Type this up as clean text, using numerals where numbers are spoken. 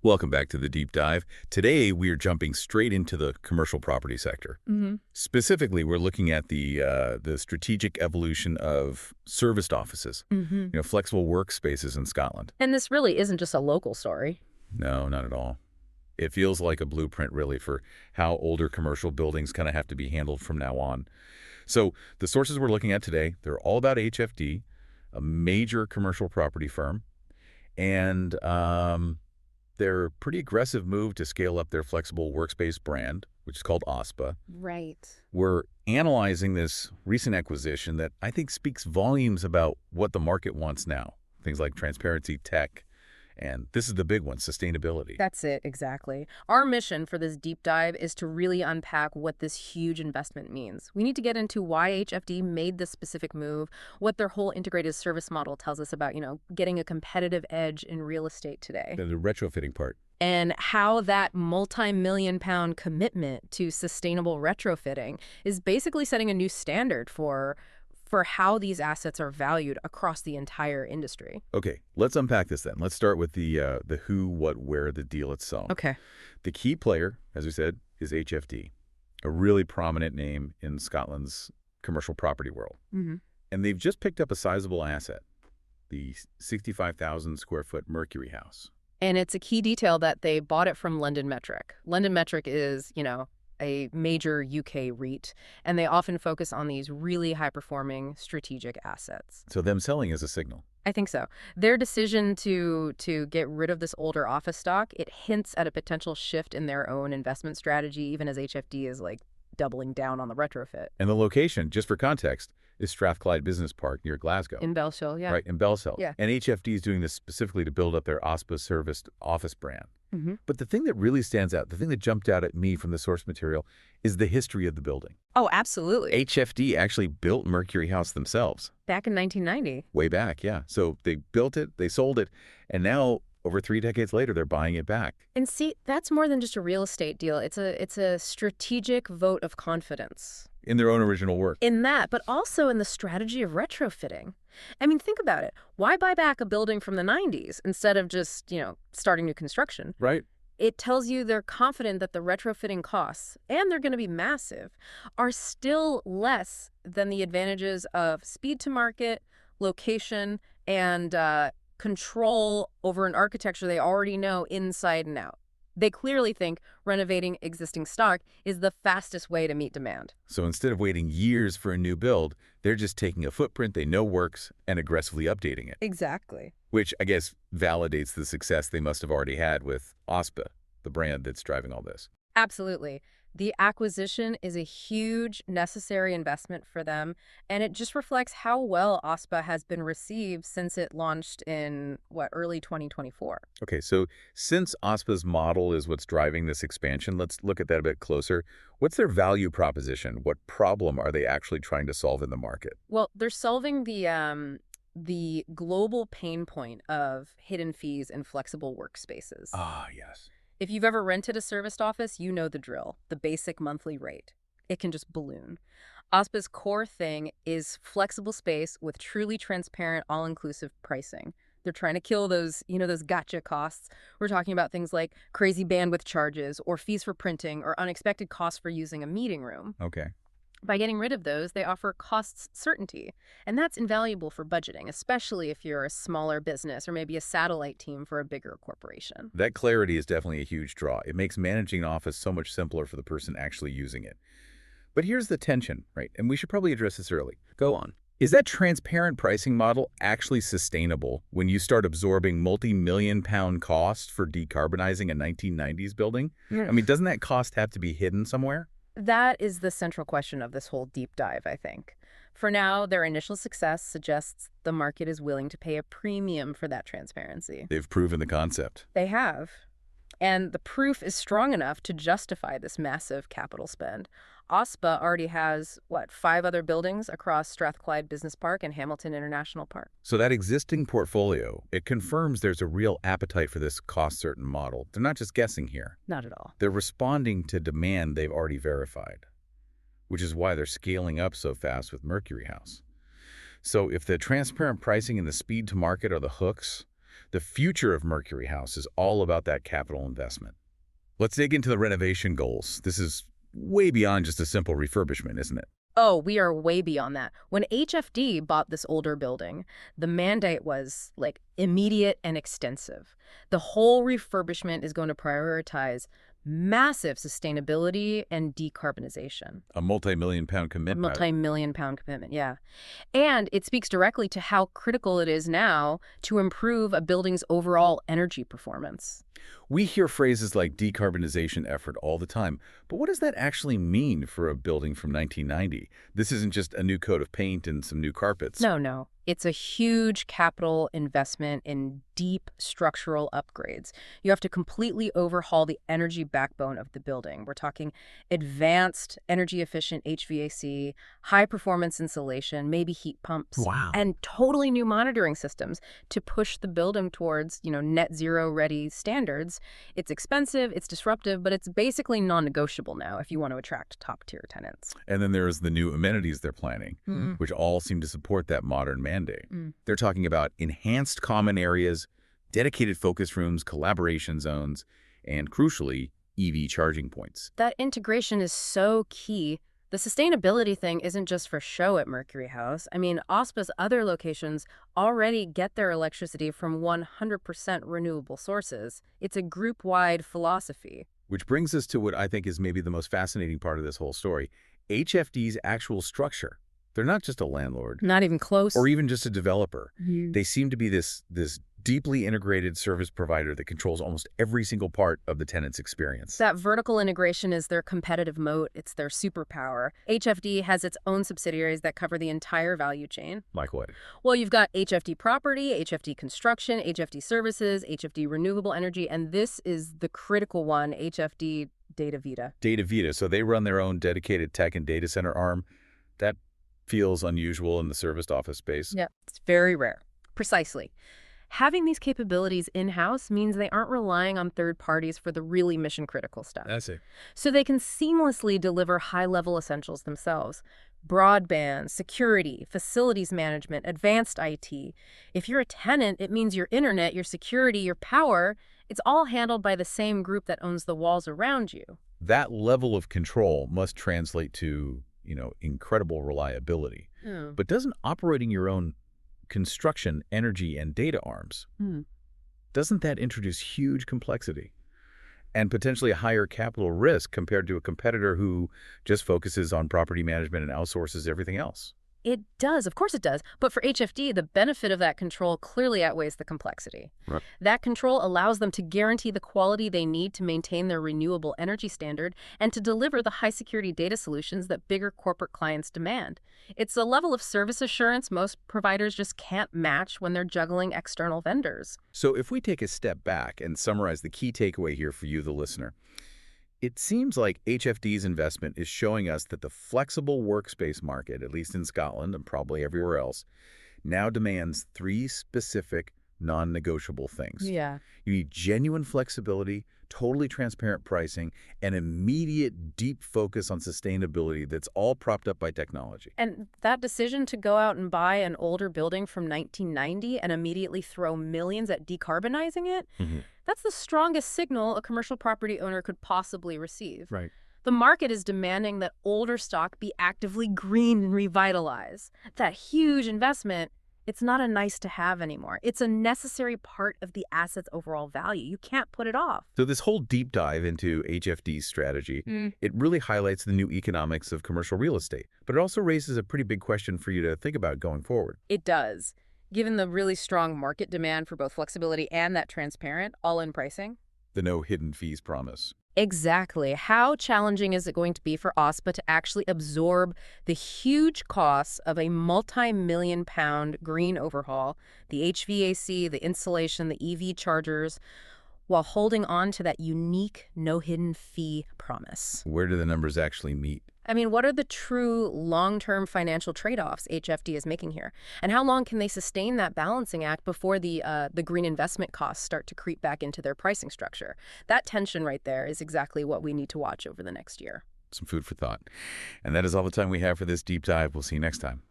Welcome back to the deep dive. Today, we are jumping straight into the commercial property sector. Specifically, we're looking at the strategic evolution of serviced offices, flexible workspaces in Scotland. And this really isn't just a local story. No, not at all. It feels like a blueprint, really, for how older commercial buildings kind of have to be handled from now on. So the sources we're looking at today, they're all about HFD, a major commercial property firm, and their pretty aggressive move to scale up their flexible workspace brand, which is called OSPA. Right. We're analyzing this recent acquisition that I think speaks volumes about what the market wants now. Things like transparency, tech, and this is the big one, sustainability. That's it, exactly. Our mission for this deep dive is to really unpack what this huge investment means. We need to get into why HFD made this specific move, what their whole integrated service model tells us about, getting a competitive edge in real estate today. The retrofitting part. And how that multi-million-pound commitment to sustainable retrofitting is basically setting a new standard for how these assets are valued across the entire industry. Okay, let's unpack this then. Let's start with the who, what, where, the deal itself. Okay. The key player, as we said, is HFD, a really prominent name in Scotland's commercial property world. And they've just picked up a sizable asset, the 65,000 square foot Mercury House. And it's a key detail that they bought it from London Metric. London Metric is, a major UK REIT, and they often focus on these really high-performing strategic assets. So them selling is a signal. I think so. Their decision to get rid of this older office stock, it hints at a potential shift in their own investment strategy, even as HFD is doubling down on the retrofit. And the location, just for context, is Strathclyde Business Park near Glasgow. In Bellshill, yeah. Right, in Bellshill. Yeah. And HFD is doing this specifically to build up their OSPA serviced office brand. But the thing that really stands out, the thing that jumped out at me from the source material, is the history of the building. Oh, absolutely. HFD actually built Mercury House themselves. Back in 1990. Way back, yeah. So they built it, they sold it, and now, over 3 decades later, they're buying it back. And see, that's more than just a real estate deal. It's a strategic vote of confidence. In their own original work. In that, but also in the strategy of retrofitting. I mean, think about it. Why buy back a building from the 90s instead of just, starting new construction? Right. It tells you they're confident that the retrofitting costs, and they're going to be massive, are still less than the advantages of speed to market, location, and control over an architecture they already know inside and out. They clearly think renovating existing stock is the fastest way to meet demand. So instead of waiting years for a new build, they're just taking a footprint they know works and aggressively updating it. Exactly. Which, I guess, validates the success they must have already had with OSPA, the brand that's driving all this. Absolutely. The acquisition is a huge, necessary investment for them, and it just reflects how well OSPA has been received since it launched in, early 2024. Okay, so since OSPA's model is what's driving this expansion, let's look at that a bit closer. What's their value proposition? What problem are they actually trying to solve in the market? Well, they're solving the global pain point of hidden fees and flexible workspaces. Ah, yes. If you've ever rented a serviced office, you know the drill, the basic monthly rate. It can just balloon. OSPA's core thing is flexible space with truly transparent, all-inclusive pricing. They're trying to kill those gotcha costs. We're talking about things like crazy bandwidth charges or fees for printing or unexpected costs for using a meeting room. Okay. By getting rid of those, they offer cost certainty, and that's invaluable for budgeting, especially if you're a smaller business or maybe a satellite team for a bigger corporation. That clarity is definitely a huge draw. It makes managing an office so much simpler for the person actually using it. But here's the tension, right? And we should probably address this early. Go on. Is that transparent pricing model actually sustainable when you start absorbing multi-million-pound costs for decarbonizing a 1990s building? I mean, doesn't that cost have to be hidden somewhere? That is the central question of this whole deep dive, I think. For now, their initial success suggests the market is willing to pay a premium for that transparency. They've proven the concept. They have. And the proof is strong enough to justify this massive capital spend. OSPA already has, 5 other buildings across Strathclyde Business Park and Hamilton International Park. So that existing portfolio, it confirms there's a real appetite for this cost-certain model. They're not just guessing here. Not at all. They're responding to demand they've already verified, which is why they're scaling up so fast with Mercury House. So if the transparent pricing and the speed to market are the hooks, The future of Mercury House is all about that capital investment. Let's dig into the renovation goals. This is way beyond just a simple refurbishment, isn't it? Oh, we are way beyond that. When HFD bought this older building, the mandate was like immediate and extensive. The whole refurbishment is going to prioritize massive sustainability and decarbonization. A multi-million-pound commitment. Multi-million-pound commitment, yeah. And it speaks directly to how critical it is now to improve a building's overall energy performance. We hear phrases like decarbonization effort all the time, but what does that actually mean for a building from 1990? This isn't just a new coat of paint and some new carpets. No. It's a huge capital investment in deep structural upgrades. You have to completely overhaul the energy backbone of the building. We're talking advanced energy-efficient HVAC, high-performance insulation, maybe heat pumps, Wow. and totally new monitoring systems to push the building towards, net zero-ready standards. It's expensive, it's disruptive, but it's basically non-negotiable now if you want to attract top-tier tenants. And then there's the new amenities they're planning, Mm. which all seem to support that modern mandate. Mm. They're talking about enhanced common areas, dedicated focus rooms, collaboration zones, and crucially, EV charging points. That integration is so key. The sustainability thing isn't just for show at Mercury House. I mean, OSPA's other locations already get their electricity from 100% renewable sources. It's a group-wide philosophy. Which brings us to what I think is maybe the most fascinating part of this whole story, HFD's actual structure. They're not just a landlord Not even close. or even just a developer. Mhm. They seem to be this deeply integrated service provider that controls almost every single part of the tenant's experience. That vertical integration is their competitive moat. It's their superpower. HFD has its own subsidiaries that cover the entire value chain. Like what? Well, you've got HFD Property, HFD Construction, HFD Services, HFD Renewable Energy, and this is the critical one, HFD Data Vita. Data Vita. So they run their own dedicated tech and data center arm. That feels unusual in the serviced office space. Yeah, it's very rare. Precisely. Having these capabilities in-house means they aren't relying on third parties for the really mission-critical stuff. I see. So they can seamlessly deliver high-level essentials themselves. Broadband, security, facilities management, advanced IT. If you're a tenant, it means your internet, your security, your power, it's all handled by the same group that owns the walls around you. That level of control must translate to, incredible reliability. But doesn't operating your own construction, energy, and data arms, doesn't that introduce huge complexity and potentially a higher capital risk compared to a competitor who just focuses on property management and outsources everything else? It does. Of course it does. But for HFD, the benefit of that control clearly outweighs the complexity. Right. That control allows them to guarantee the quality they need to maintain their renewable energy standard and to deliver the high-security data solutions that bigger corporate clients demand. It's a level of service assurance most providers just can't match when they're juggling external vendors. So if we take a step back and summarize the key takeaway here for you, the listener, it seems like HFD's investment is showing us that the flexible workspace market, at least in Scotland and probably everywhere else, now demands three specific non-negotiable things. Yeah. You need genuine flexibility, totally transparent pricing, and immediate deep focus on sustainability that's all propped up by technology. And that decision to go out and buy an older building from 1990 and immediately throw millions at decarbonizing it, that's the strongest signal a commercial property owner could possibly receive. Right. The market is demanding that older stock be actively green and revitalized. That huge investment, it's not a nice to have anymore. It's a necessary part of the asset's overall value. You can't put it off. So this whole deep dive into HFD's strategy, it really highlights the new economics of commercial real estate, but it also raises a pretty big question for you to think about going forward. It does. Given the really strong market demand for both flexibility and that transparent, all-in pricing. The no hidden fees promise. Exactly. How challenging is it going to be for OSPA to actually absorb the huge costs of a multi-million-pound green overhaul, the HVAC, the insulation, the EV chargers, while holding on to that unique no hidden fee promise? Where do the numbers actually meet? I mean, what are the true long-term financial trade-offs HFD is making here? And how long can they sustain that balancing act before the green investment costs start to creep back into their pricing structure? That tension right there is exactly what we need to watch over the next year. Some food for thought. And that is all the time we have for this deep dive. We'll see you next time.